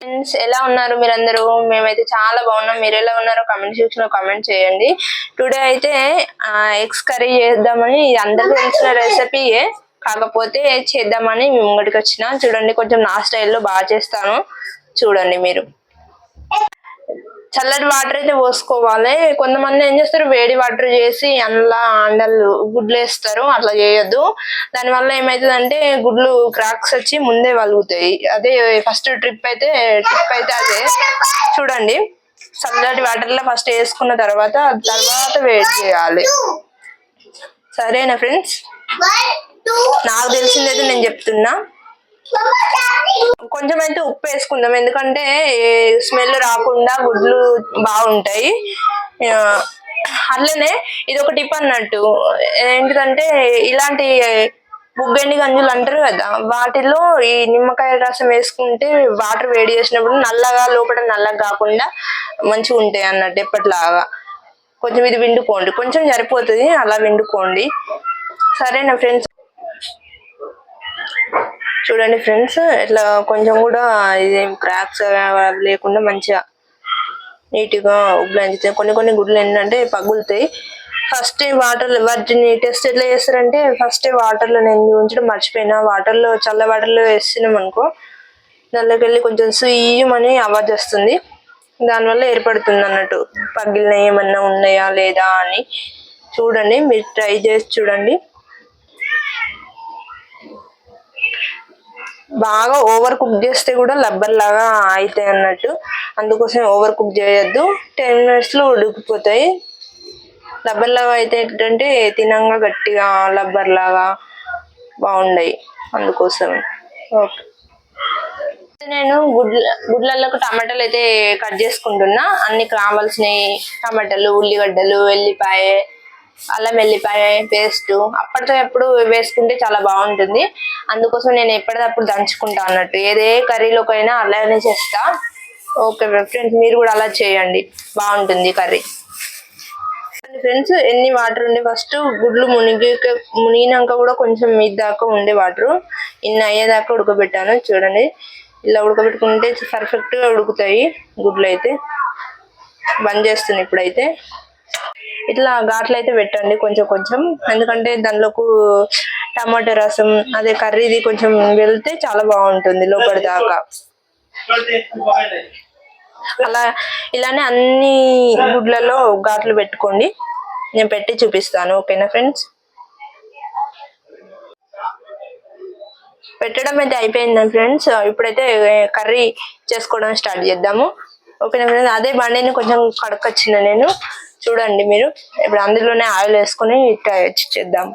Friends ఎలా ఉన్నారు మీరందరూ? మేమైతే చాలా బాగున్నాం. మీరు ఎలా ఉన్నారో కామెంట్ సెక్షన్ లో కామెంట్ చేయండి. టుడే అయితే ఎగ్స్ కర్రీ చేద్దామని, అందరికీ తెలిసిన రెసిపీయే, కాకపోతే చేద్దామని మేము ముంగడికి వచ్చిన. చూడండి, కొంచెం నా స్టైల్లో బాగా చేస్తాను. చూడండి మీరు. చల్లటి వాటర్ అయితే పోసుకోవాలి. కొంతమంది ఏం చేస్తారు, వేడి వాటర్ చేసి అందులో అండలు గుడ్లు వేస్తారు. అట్లా చేయొద్దు. దానివల్ల ఏమైతుందంటే గుడ్లు క్రాక్స్ వచ్చి ముందే వలుగుతాయి. అదే ఫస్ట్ ట్రిప్ అయితే అదే. చూడండి, చల్లటి వాటర్ లో ఫస్ట్ వేసుకున్న తర్వాత వేడి చేయాలి. సరేనా ఫ్రెండ్స్? నాకు తెలిసిందైతే నేను చెప్తున్నా. కొంచెం అయితే ఉప్పు వేసుకుందాం, ఎందుకంటే స్మెల్ రాకుండా గుడ్లు బాగుంటాయి. అట్లనే ఇది ఒక టిప్ అన్నట్టు. ఏంటిదంటే, ఇలాంటి బుగ్గని గంజులు అంటారు కదా, వాటిలో ఈ నిమ్మకాయ రసం వేసుకుంటే వాటర్ వేడి చేసినప్పుడు నల్లగా లోపల నల్లగా కాకుండా మంచిగా ఉంటాయి అన్నట్టు. ఎప్పటిలాగా కొంచెం ఇది విండుకోండి, కొంచెం సరిపోతుంది, అలా విండుకోండి. సరేనా ఫ్రెండ్స్? చూడండి ఫ్రెండ్స్, ఇట్లా కొంచెం కూడా ఇదేం క్రాక్స్ లేకుండా మంచిగా నీట్గా ఉబ్బలంచుతాయి. కొన్ని గుడ్లు ఏంటంటే పగులుతాయి. ఫస్ట్ వాటర్ వాటిని టెస్ట్ ఎట్లా చేస్తారంటే, ఫస్ట్ వాటర్లో నేను ఉంచడం మర్చిపోయినా. వాటర్లో చల్ల వాటర్లో వేస్తున్నాం అనుకో, దానిలోకి వెళ్ళి కొంచెం సుయ్యమని ఆవాజ్ వస్తుంది. దానివల్ల ఏర్పడుతుంది అన్నట్టు పగిలిన ఏమన్నా ఉన్నాయా లేదా అని. చూడండి, మీరు ట్రై చేసి చూడండి. బాగా ఓవర్ కుక్ చేస్తే కూడా లబ్బర్ లాగా అవుతాయి అన్నట్టు. అందుకోసం ఓవర్ కుక్ చేయొద్దు. 10 minutes లో ఉడికిపోతాయి. లబ్బర్ లాగా అయితే ఏంటంటే తినంగా గట్టిగా లబ్బర్ లాగా బాగుండయి. అందుకోసం ఓకే. నేను గుడ్లకు టమాటాలు అయితే కట్ చేసుకుంటున్నా. అన్ని కావాల్సినవి టమాటాలు, ఉల్లిగడ్డలు, వెల్లిపాయ, అల్లం వెల్లిపాయ పేస్ట్ అప్పటితో ఎప్పుడు వేసుకుంటే చాలా బాగుంటుంది. అందుకోసం నేను ఎప్పటికప్పుడు దంచుకుంటా అన్నట్టు. ఏదే కర్రీలోకైనా అలానే చేస్తా. ఓకే ఫ్రెండ్స్, మీరు కూడా అలా చేయండి, బాగుంటుంది కర్రీ. ఫ్రెండ్స్, ఎన్ని వాటర్ ఉండే ఫస్ట్ గుడ్లు మునిగినాక కూడా కొంచెం మీద దాకా ఉండే వాటర్ ఇన్ని అయ్యేదాకా ఉడకబెట్టాను. చూడండి, ఇలా ఉడకబెట్టుకుంటే పర్ఫెక్ట్ గా ఉడుకుతాయి గుడ్లు. అయితే బంద్ చేస్తుంది ఇప్పుడైతే. ఇట్లా ఘాట్లు అయితే పెట్టండి కొంచెం, ఎందుకంటే దానిలోకి టమాటా రసం అదే కర్రీది కొంచెం వెళ్తే చాలా బాగుంటుంది లోపలి దాకా. అలా ఇలానే అన్ని గుడ్లలో ఘాట్లు పెట్టుకోండి. నేను పెట్టి చూపిస్తాను. ఓకేనా ఫ్రెండ్స్? పెట్టడం అయితే అయిపోయింది ఫ్రెండ్స్. ఇప్పుడైతే కర్రీ చేసుకోవడం స్టార్ట్ చేద్దాము. ఓకేనా ఫ్రెండ్స్? అదే బండిని కొంచెం కడకొచ్చిన నేను. చూడండి మీరు. ఇప్పుడు అందులోనే ఆయిల్ వేసుకొని చేద్దాం.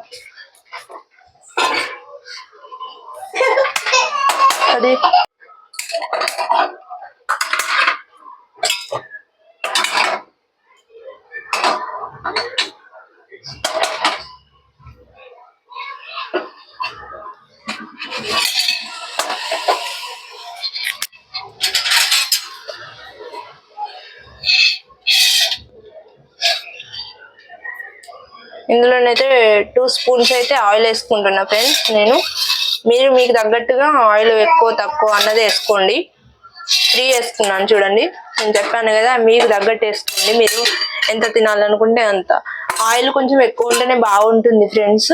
అది ఇందులోనైతే 2 స్పూన్స్ అయితే ఆయిల్ వేసుకుంటున్నా ఫ్రెండ్స్ నేను. మీరు మీకు తగ్గట్టుగా ఆయిల్ ఎక్కువ తక్కువ అన్నది వేసుకోండి. 3 వేసుకున్నాను. చూడండి, నేను చెప్పాను కదా, మీకు తగ్గట్టు వేసుకోండి. మీరు ఎంత తినాలనుకుంటే అంత. ఆయిల్ కొంచెం ఎక్కువ ఉంటేనే బాగుంటుంది ఫ్రెండ్స్.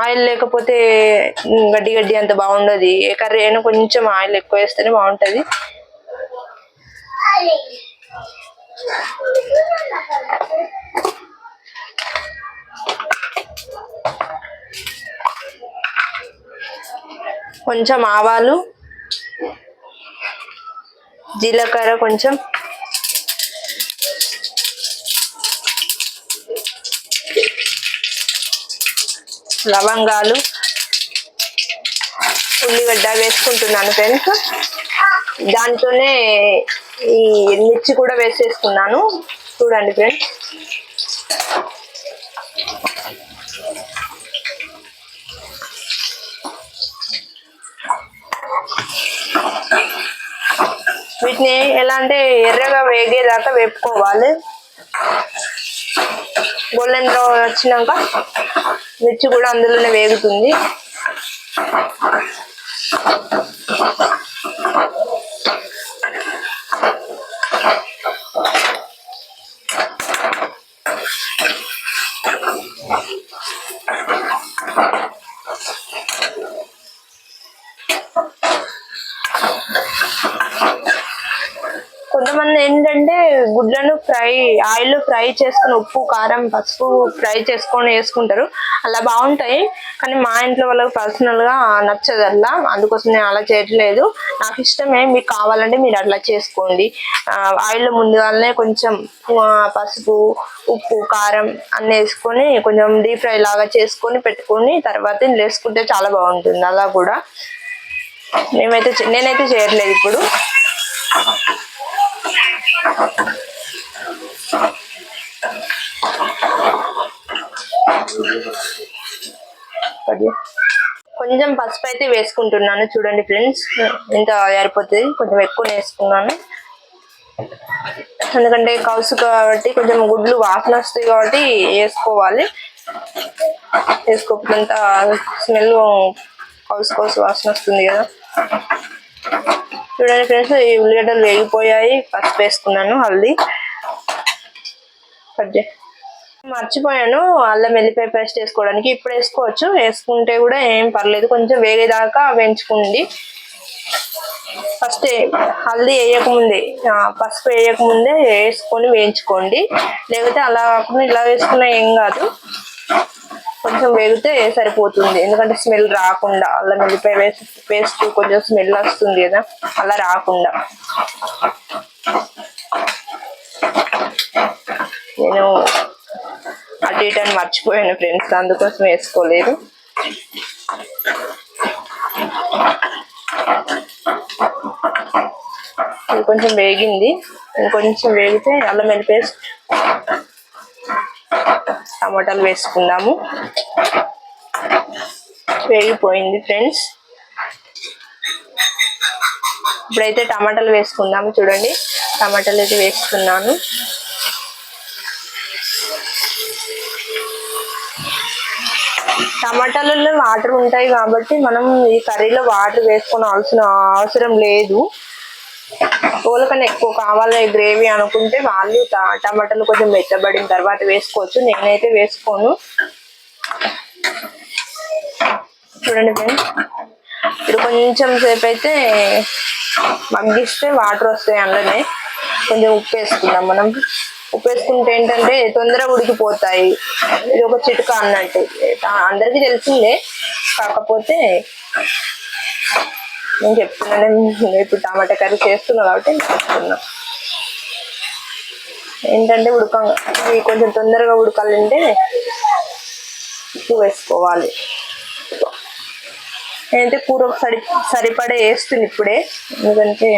ఆయిల్ లేకపోతే గడ్డి అంత బాగుండదు. ఏ కర్రీ అయినా కొంచెం ఆయిల్ ఎక్కువ వేస్తేనే బాగుంటుంది. కొంచెం ఆవాలు, జీలకర్ర, కొంచెం లవంగాలు, ఉల్లిగడ్డ వేసుకుంటున్నాను ఫ్రెండ్స్. దాంతోనే ఈ మిర్చి కూడా వేసేసుకున్నాను. చూడండి ఫ్రెండ్స్, వీటిని ఎలా అంటే ఎర్రగా వేగేదాకా వేపుకోవాలి. గోల్డెన్ బ్రౌన్ వచ్చినాక మిర్చి కూడా అందులోనే వేగుతుంది. కొంతమంది ఏంటంటే గుడ్లను ఆయిల్ ఫ్రై చేసుకుని ఉప్పు కారం పసుపు ఫ్రై చేసుకొని వేసుకుంటారు, అలా బాగుంటాయి. కానీ మా ఇంట్లో వాళ్ళకి పర్సనల్ గా నచ్చదు అలా, అందుకోసం నేను అలా చేయట్లేదు. నాకు ఇష్టమే, మీకు కావాలంటే మీరు అట్లా చేసుకోండి. ఆయిల్ ముందుగానే కొంచెం పసుపు ఉప్పు కారం అన్ని వేసుకొని కొంచెం డీప్ ఫ్రై లాగా చేసుకొని పెట్టుకొని తర్వాత వేసుకుంటే చాలా బాగుంటుంది. అలా కూడా నేనైతే చేయట్లేదు ఇప్పుడు. కొంచెం పసుపు అయితే వేసుకుంటున్నాను, చూడండి ఫ్రెండ్స్ ఇంత సరిపోతుంది. కొంచెం ఎక్కువ వేసుకున్నాను ఎందుకంటే కౌసు కాబట్టి కొంచెం గుడ్లు వాసన వస్తాయి కాబట్టి వేసుకోవాలి. వేసుకోకపోతే స్మెల్ కౌసు వాసన వస్తుంది కదా. చూడండి ఫ్రెండ్స్, ఈ ఉల్లిగడ్డలు వేగిపోయాయి. పసుపు వేసుకున్నాను, హల్దీ మర్చిపోయాను అల్లం వెల్లిపాయ పేస్ట్ వేసుకోవడానికి. ఇప్పుడు వేసుకోవచ్చు, వేసుకుంటే కూడా ఏం పర్లేదు. కొంచెం వేగేదాకా వేయించుకోండి. ఫస్ట్ హల్దీ వేయకముందే పసుపు వేయకముందే వేసుకొని వేయించుకోండి. లేకపోతే అలా కాకుండా ఇలా వేసుకున్నా ఏం కాదు, కొంచెం వేగితే సరిపోతుంది. ఎందుకంటే స్మెల్ రాకుండా, అల్లం వెల్లిపాయ పేస్ట్ కొంచెం స్మెల్ వస్తుంది కదా, అలా రాకుండా. నేను అటు ఇటు అని మర్చిపోయాను ఫ్రెండ్స్, అందుకోసం వేసుకోలేదు. ఇది కొంచెం వేగింది, ఇంకొంచెం వేగితే అల్లం వెల్లిపాయ పేస్ట్ టమాటాలు వేసుకుందాము. వేగిపోయింది ఫ్రెండ్స్. ఇప్పుడైతే టమాటాలు వేసుకుందాము. చూడండి టమాటాలు అయితే వేసుకున్నాను. టమాటాలలో వాటర్ ఉంటాయి కాబట్టి మనం ఈ కర్రీలో వాటర్ వేసుకోవాల్సిన అవసరం లేదు. ఓలకన్నా ఎక్కువ కావాలి గ్రేవీ అనుకుంటే వాళ్ళు టమాటాలు కొంచెం మెత్తబడిన తర్వాత వేసుకోవచ్చు. నేనైతే వేసుకోను. చూడండి ఫ్రెండ్స్, ఇప్పుడు కొంచెం సేపు అయితే మగ్గిస్తే వాటర్ వస్తాయి. అందులోనే కొంచెం ఉప్పు వేసుకుందాం. మనం ఉప్పు వేసుకుంటే ఏంటంటే తొందరగా ఉడికిపోతాయి. ఇది ఒక చిట్కా అన్నట్టు, అందరికీ తెలిసిందే. కాకపోతే నేను చెప్తున్నాను, ఇప్పుడు టమాటా కర్రీ చేస్తున్నా కాబట్టి చెప్తున్నా. ఏంటంటే ఇది కొంచెం తొందరగా ఉడకాలంటే ఉప్పు వేసుకోవాలి. నేనైతే కూర సరిపడే వేస్తుంది ఇప్పుడే, ఎందుకంటే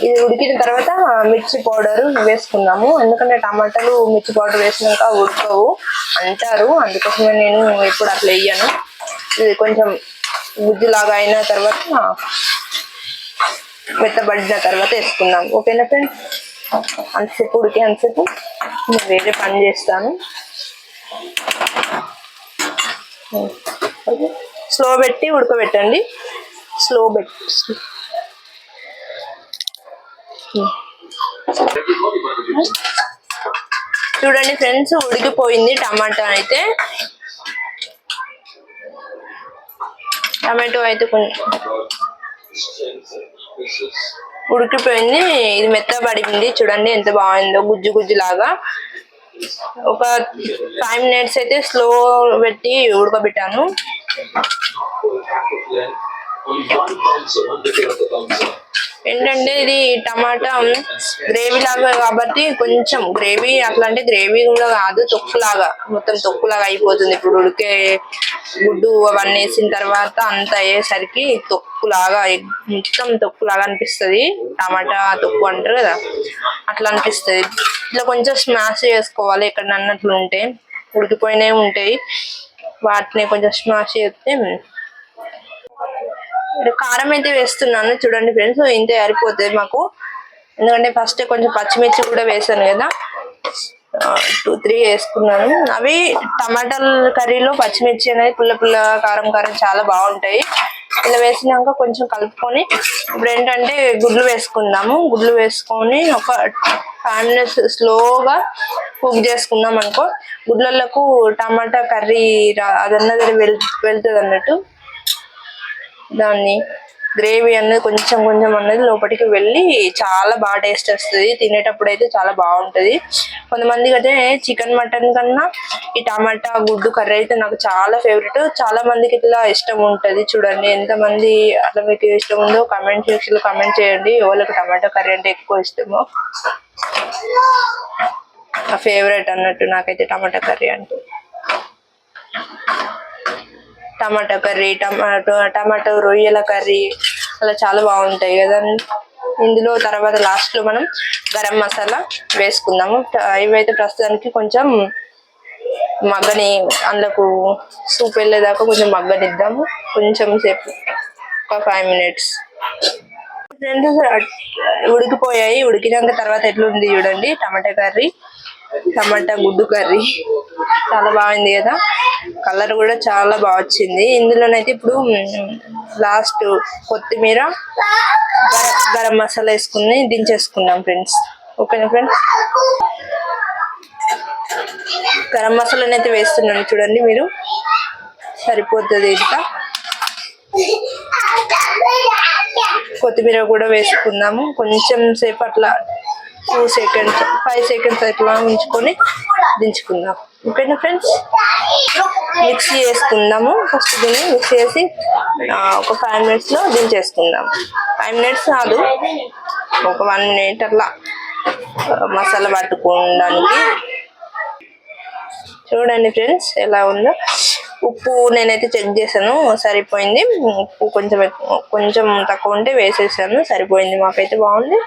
ఇది ఉడికిన తర్వాత మిర్చి పౌడర్ వేసుకుందాము. ఎందుకంటే టమాటాలు మిర్చి పౌడర్ వేసినాక ఉడకవు అంటారు, అందుకోసమే నేను ఎప్పుడు అట్లా వేయను. ఇది కొంచెం గుజ్జులాగా అయిన తర్వాత మెత్తబడిన తర్వాత వేసుకుందాం. ఓకేనా ఫ్రెండ్స్, అంతసేపు అంతసేపు నేను వేరే పని చేస్తాను. స్లో పెట్టి ఉడకబెట్టండి. స్లో పెట్టి చూడండి ఫ్రెండ్స్, ఉడికిపోయింది టమాటా అయితే. టమాటో అయితే ఉడికిపోయింది. ఇది మెత్తబడింది. చూడండి ఎంత బాగుందో, గుజ్జు గుజ్జు లాగా. ఒక 5 minutes అయితే స్లో పెట్టి ఉడకబెట్టాను. ఏంటంటే ఇది టమాటా గ్రేవీ లాగా కాబట్టి కొంచెం గ్రేవీ, అట్లాంటి గ్రేవీ కూడా కాదు, తొక్కులాగా మొత్తం తొక్కులాగా అయిపోతుంది. ఇప్పుడు ఉడికే గుడ్డు అవన్నీ వేసిన తర్వాత అంతా అయ్యేసరికి తొక్కులాగా మొత్తం తొక్కులాగా అనిపిస్తుంది. టమాటా తొక్కు అంటారు కదా, అట్లా అనిపిస్తుంది. ఇట్లా కొంచెం స్మాష్ చేసుకోవాలి. ఎక్కడ అన్నట్లు ఉంటే ఉడికిపోయినవి ఉంటాయి, వాటిని కొంచెం స్మాష్ చేస్తే కారం అయితే వేస్తున్నాను చూడండి ఫ్రెండ్స్, ఇంతే సరిపోతుంది మాకు. ఎందుకంటే ఫస్ట్ కొంచెం పచ్చిమిర్చి కూడా వేసాను కదా, 2-3 వేసుకున్నాను. అవి టమాటాల కర్రీలో పచ్చిమిర్చి అనేది పుల్ల పుల్ల కారం కారం చాలా బాగుంటాయి. ఇలా వేసినాక కొంచెం కలుపుకొని ఇప్పుడు ఏంటంటే గుడ్లు వేసుకుందాము. గుడ్లు వేసుకొని ఒక 5 minutes స్లోగా కుక్ చేసుకుందాం అనుకో, గుడ్లకు టమాటా కర్రీ అదన్నది వెళ్తుంది అన్నట్టు. దాన్ని గ్రేవీ అన్నది కొంచెం కొంచెం అన్నది లోపలికి వెళ్ళి చాలా బాగా టేస్ట్ వస్తుంది. తినేటప్పుడు అయితే చాలా బాగుంటది. కొంతమందికి అయితే చికెన్ మటన్ కన్నా ఈ టమాటా గుడ్డు కర్రీ అయితే నాకు చాలా ఫేవరెట్. చాలా మందికి ఇట్లా ఇష్టం ఉంటది. చూడండి ఎంతమంది అట్లా మీకు ఇష్టం ఉందో కామెంట్ సెక్షన్ లో కామెంట్ చేయండి. ఎవరికి టమాటా కర్రీ అంటే ఎక్కువ ఇష్టమో. ఫేవరెట్ అన్నట్టు నాకైతే టమాటా కర్రీ అంటే. టమాటా కర్రీ, టమాటో రొయ్యల కర్రీ అలా చాలా బాగుంటాయి కదా. ఇందులో తర్వాత లాస్ట్ లో మనం గరం మసాలా వేసుకుందాము. ఇవైతే ప్రస్తుతానికి కొంచెం మగ్గని, అందులోకి సూప్ వెళ్ళేదాకా కొంచెం మగ్గనిద్దాము. కొంచెం సేపు, ఒక 5 minutes. ఉడికిపోయాయి. ఉడికినాక తర్వాత ఎట్లుంది చూడండి టమాటా కర్రీ, టమాటా గుడ్డు కర్రీ చాలా బాగుంది కదా. కలర్ కూడా చాలా బాగా వచ్చింది. ఇందులోనైతే ఇప్పుడు లాస్ట్ కొత్తిమీర, గరం మసాలా వేసుకుని దించేసుకుందాం ఫ్రెండ్స్. ఓకేనా ఫ్రెండ్స్, గరం మసాలాని అయితే వేస్తున్నాను చూడండి మీరు, సరిపోతుంది. ఇంకా కొత్తిమీర కూడా వేసుకుందాము. కొంచెం సేపు అట్లా 2 seconds 5 seconds అట్లా ఉంచుకొని దించుకుందాం. ఓకేనా ఫ్రెండ్స్, మిక్సీ చేసుకుందాము. ఫస్ట్ దీన్ని మిక్సీ చేసి ఒక 5 minutes లో దించేసుకుందాం. 5 minutes కాదు, ఒక 1 minute అట్లా మసాలా పట్టుకోవడానికి. చూడండి ఫ్రెండ్స్ ఎలా ఉందో. ఉప్పు నేనైతే చెక్ చేశాను, సరిపోయింది. ఉప్పు కొంచెం తక్కువ ఉంటే వేసేసాను, సరిపోయింది. మాకైతే బాగుంది.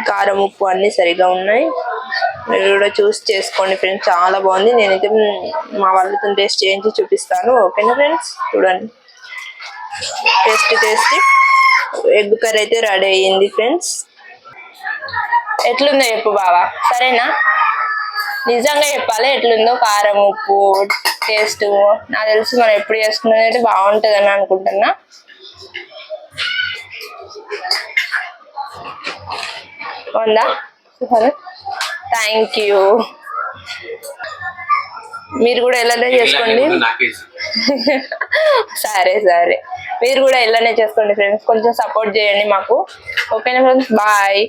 కారం ఉప్పు అన్ని సరిగా ఉన్నాయి. మీరు కూడా చూసి చేసుకోండి ఫ్రెండ్స్, చాలా బాగుంది. నేనైతే మా వాళ్ళతో టేస్ట్ చేయించి చూపిస్తాను. ఓకేనా ఫ్రెండ్స్, చూడండి టేస్టీ ఎగ్ కర్రీ అయితే రెడీ అయ్యింది ఫ్రెండ్స్. ఎట్లుందో చెప్పు బావా, సరేనా? నిజంగా చెప్పాలి ఎట్లుందో. కారం ఉప్పు టేస్ట్ నాకు తెలుసు, మనం ఎప్పుడు చేసుకున్నది అయితే బాగుంటుంది అని అనుకుంటున్నా. ఉందా? Thank you. మీరు కూడా ఇలానే చేసుకోండి. సరే మీరు కూడా ఇలానే చేసుకోండి ఫ్రెండ్స్. కొంచెం సపోర్ట్ చేయండి మాకు. ఓకేనా ఫ్రెండ్స్, బాయ్.